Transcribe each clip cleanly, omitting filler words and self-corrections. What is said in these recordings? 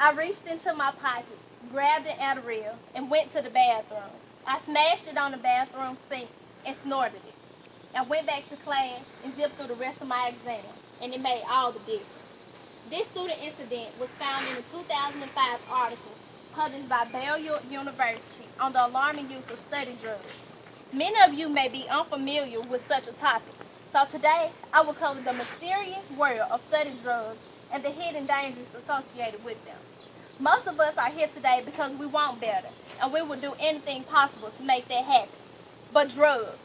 I reached into my pocket, grabbed an Adderall, and went to the bathroom. I smashed it on the bathroom sink and snorted it. I went back to class and zipped through the rest of my exam, and it made all the difference. This student incident was found in a 2005 article published by Baylor University on the alarming use of study drugs. Many of you may be unfamiliar with such a topic, so today I will cover the mysterious world of study drugs and the hidden dangers associated with them. Most of us are here today because we want better, and we will do anything possible to make that happen. But drugs.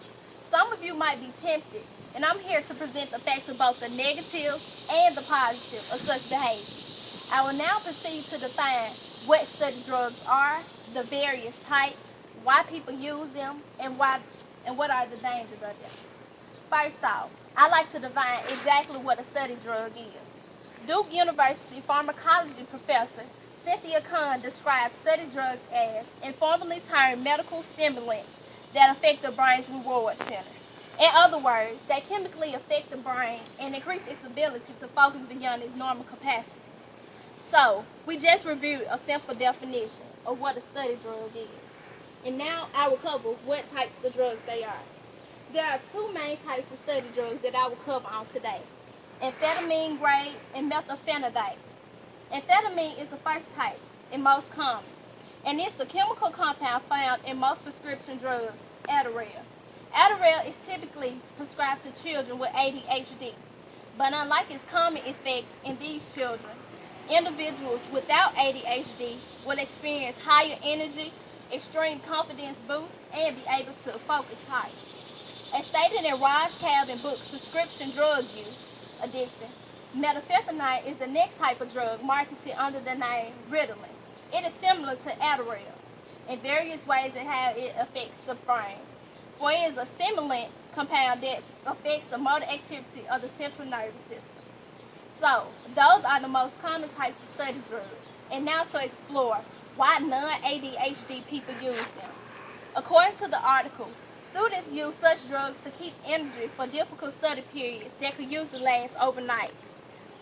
Some of you might be tempted, and I'm here to present the facts of both the negative and the positive of such behavior. I will now proceed to define what study drugs are, the various types, why people use them, and what are the dangers of them. First off, I like to define exactly what a study drug is. Duke University pharmacology professor Cynthia Kahn describes study drugs as informally termed medical stimulants that affect the brain's reward center. In other words, they chemically affect the brain and increase its ability to focus beyond its normal capacities. So, we just reviewed a simple definition of what a study drug is. And now I will cover what types of drugs they are. There are two main types of study drugs that I will cover on today: amphetamine grade and methylphenidate. Amphetamine is the first type and most common, and it's the chemical compound found in most prescription drugs, Adderall. Adderall is typically prescribed to children with ADHD, but unlike its common effects in these children, individuals without ADHD will experience higher energy, extreme confidence boost, and be able to focus higher. As stated in Ross Calvin's book, Prescription Drug Use Addiction, methylphenidate is the next type of drug marketed under the name Ritalin. It is similar to Adderall in various ways in how it affects the brain. For it is a stimulant compound that affects the motor activity of the central nervous system. So, those are the most common types of study drugs. And now to explore why non-ADHD people use them. According to the article, students use such drugs to keep energy for difficult study periods that could usually last overnight.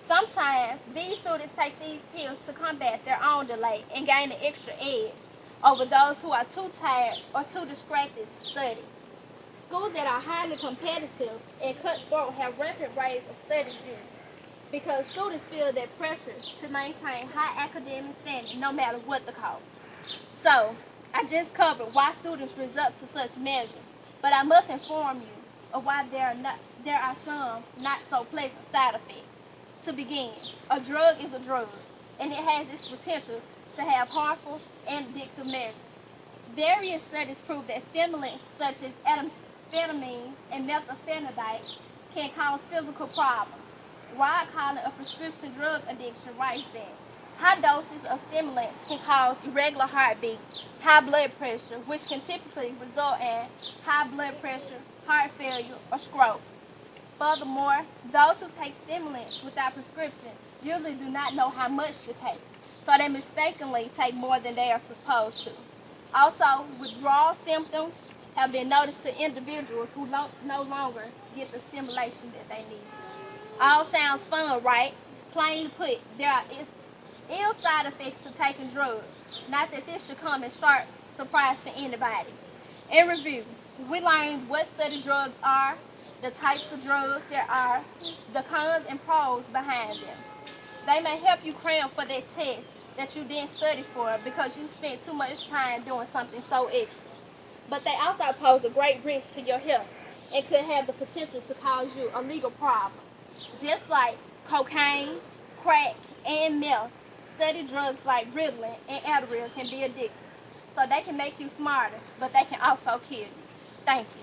Sometimes, these students take these pills to combat their own delay and gain an extra edge over those who are too tired or too distracted to study. Schools that are highly competitive and cutthroat have rapid rates of study abuse because students feel that pressure to maintain high academic standing no matter what the cost. So, I just covered why students resort to such measures, but I must inform you of why there are some not so pleasant side effects. To begin, a drug is a drug, and it has its potential to have harmful and addictive measures. Various studies prove that stimulants such as amphetamines and methylphenidate can cause physical problems. Rod calling a prescription drug addiction writes that high doses of stimulants can cause irregular heartbeat, high blood pressure, which can typically result in high blood pressure, heart failure, or stroke. Furthermore, those who take stimulants without prescription usually do not know how much to take, so they mistakenly take more than they are supposed to. Also, withdrawal symptoms have been noticed to individuals who no longer get the stimulation that they need. All sounds fun, right? Plainly put, there are ill side effects to taking drugs. Not that this should come as sharp surprise to anybody. In review, we learned what study drugs are, the types of drugs there are, the cons and pros behind them. They may help you cram for that test that you didn't study for because you spent too much time doing something so extra. But they also pose a great risk to your health and could have the potential to cause you a legal problem. Just like cocaine, crack, and meth, study drugs like Ritalin and Adderall can be addictive. So they can make you smarter, but they can also kill you. Thank you.